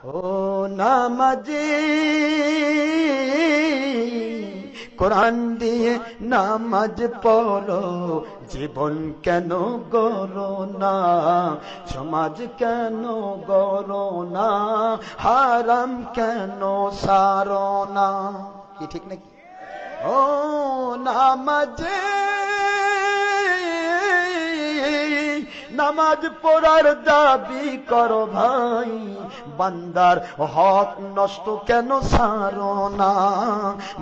ও নামাজি কোরআন দিয়ে নামাজ পড়ো, জীবন কেন গড়ো না, সমাজ কেন গড়ো না, হারাম কেন সারো না। কি ঠিক নাকি? ও নামাজে নামাজ পড়ার দাবি করো ভাই, বান্দার হক নষ্ট কেন সারো না,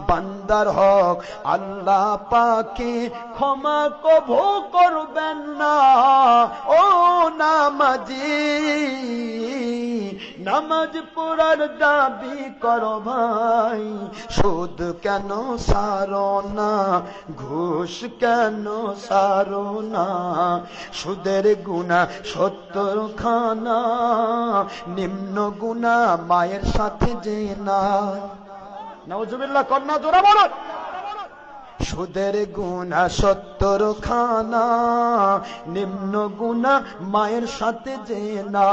বান্দার হক আল্লাহ পাকে ক্ষমা কভু করবেন না। ও নামাজি নামাজ পড়ার দাবি করো ভাই, সুদ কেন সারো না, ঘুষ কেন সারো না, সুদের গুনাহ 70 খানা, নিম্ন গুনাহ মায়ের সাথে জেনা। নাউজুবিল্লাহ, কন্যা জোরে বলো। সুদের গুনাহ 70 খানা, নিম্ন গুনাহ মায়ের সাথে জেনা।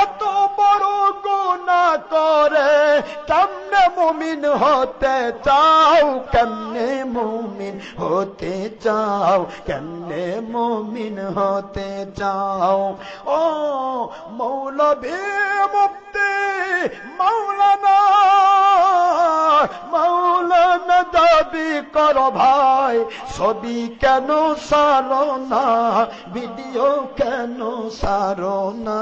এত বড় গুনাহ করে কেমনে মুমিন হতে চাও, কেমনে মুমিন হতে চাও, কেমনে মুমিন হতে চাও। ও মৌলভী মুফতি মাওলানা মাওলানা দাবি করো ভাই, ছবি কেন সারো না, ভিডিও কেন সারো না,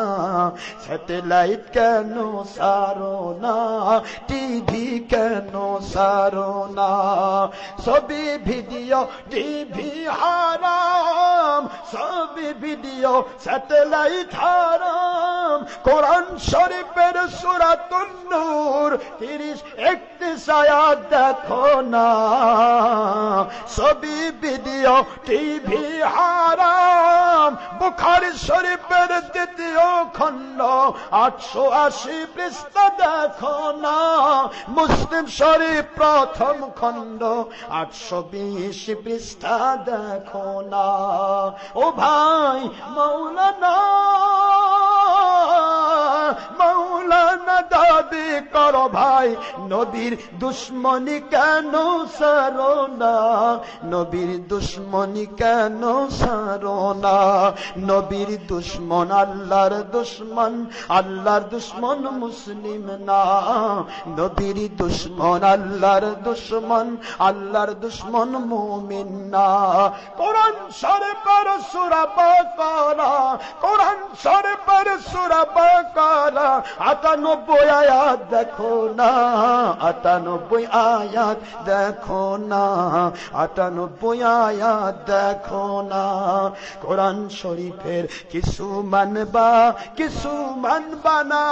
স্যাটেলাইট কেন সারো না, টিভি কেন সারো না। ছবি ভিডিও টিভি হারাম, ছবি ভিডিও স্যাটেলাইট হারাম। কোরআন শরীফের সূরাতুন নূর 30-31 আয়াত দেখো না, ছবি ভিডিও টিভি হারাম। বুখারী শরীফের 2য় খণ্ড 880 পৃষ্ঠা দেখো না, মুসলিম শরীফ 1ম খণ্ড 820 পৃষ্ঠা দেখো না। ও ভাই মাওলানা মাওলানা দাবি করো ভাই, নবীর দুশ্মনী কেন সারো না, নবীর দুশ্মনী কেন সারো না। নবীর দুশ্মন আল্লাহর দুশ্মন, আল্লাহর দুশ্মন মুসলিম না। নবীর দুশ্মন আল্লাহর দুশ্মন, আল্লাহর দুশ্মন মুমিন না। কোরআন শরীফের সূরা বাকারা, কোরআন শরীফের সূরা বাকারা 98 আয়াত দেখো না, 98 আয়াত দেখো না, 98 আয়াত দেখো না। কোরআন শরীফের কিছু মানবা কিছু মানবা না,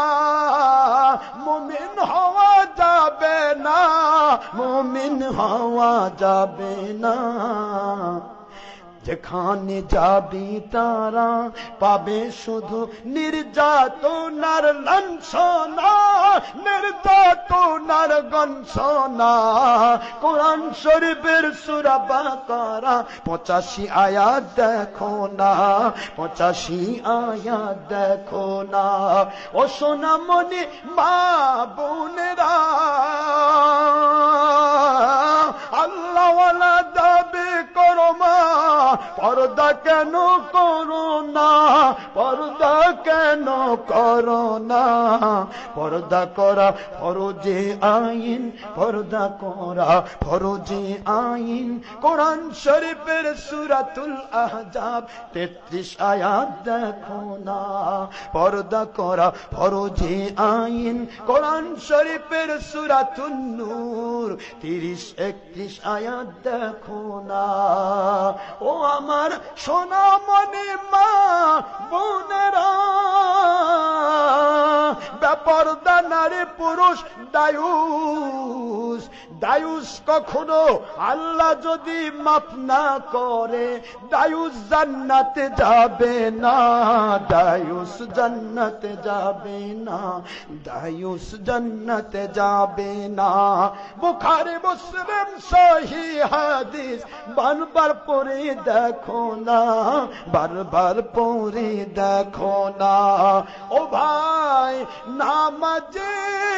মুমিন হওয়া যাবে না, মুমিন হওয়া যাবে না। যেখানে যাবি তারা পাবে শুধু নির্যাতনার লাঞ্ছনা, নির্যাতনার গঞ্ছনা। কোরআন শরীফের সূরা বাকারা 85 আয়াত দেখো না, 85 আয়াত দেখো না। ও সোনামণি মা বোনেরা, আল্লাহ ওয়ালা দাবি করো মা, পর্দা কেন করো না, পর্দা কেন করো না। পর্দা করা ফরজে আইন, পর্দা করা ফরজে আইন। কোরআন শরীফের সূরাতুল আহজাব 33 আয়াত দেখো না, পর্দা করা ফরজে আইন। কোরআন শরীফের সূরাতুন নূর 30-31 আয়াত দেখো না। ও আমার সোনামণি মা বোনেরা, বেপরদা নারী পুরুষ দায়ুস, দায়ুস কখনো আল্লাহ যদি মাফ না করে, দায়ুস জান্নাতে যাবে না, দায়ুস জান্নাতে যাবে না, দায়ুস জান্নাতে যাবে না। বুখারী মুসলিম সহিহ হাদিস বারবার পড়ে দেখো না, বারবার পড়ে দেখো না। ও ভাই নাম মাঝে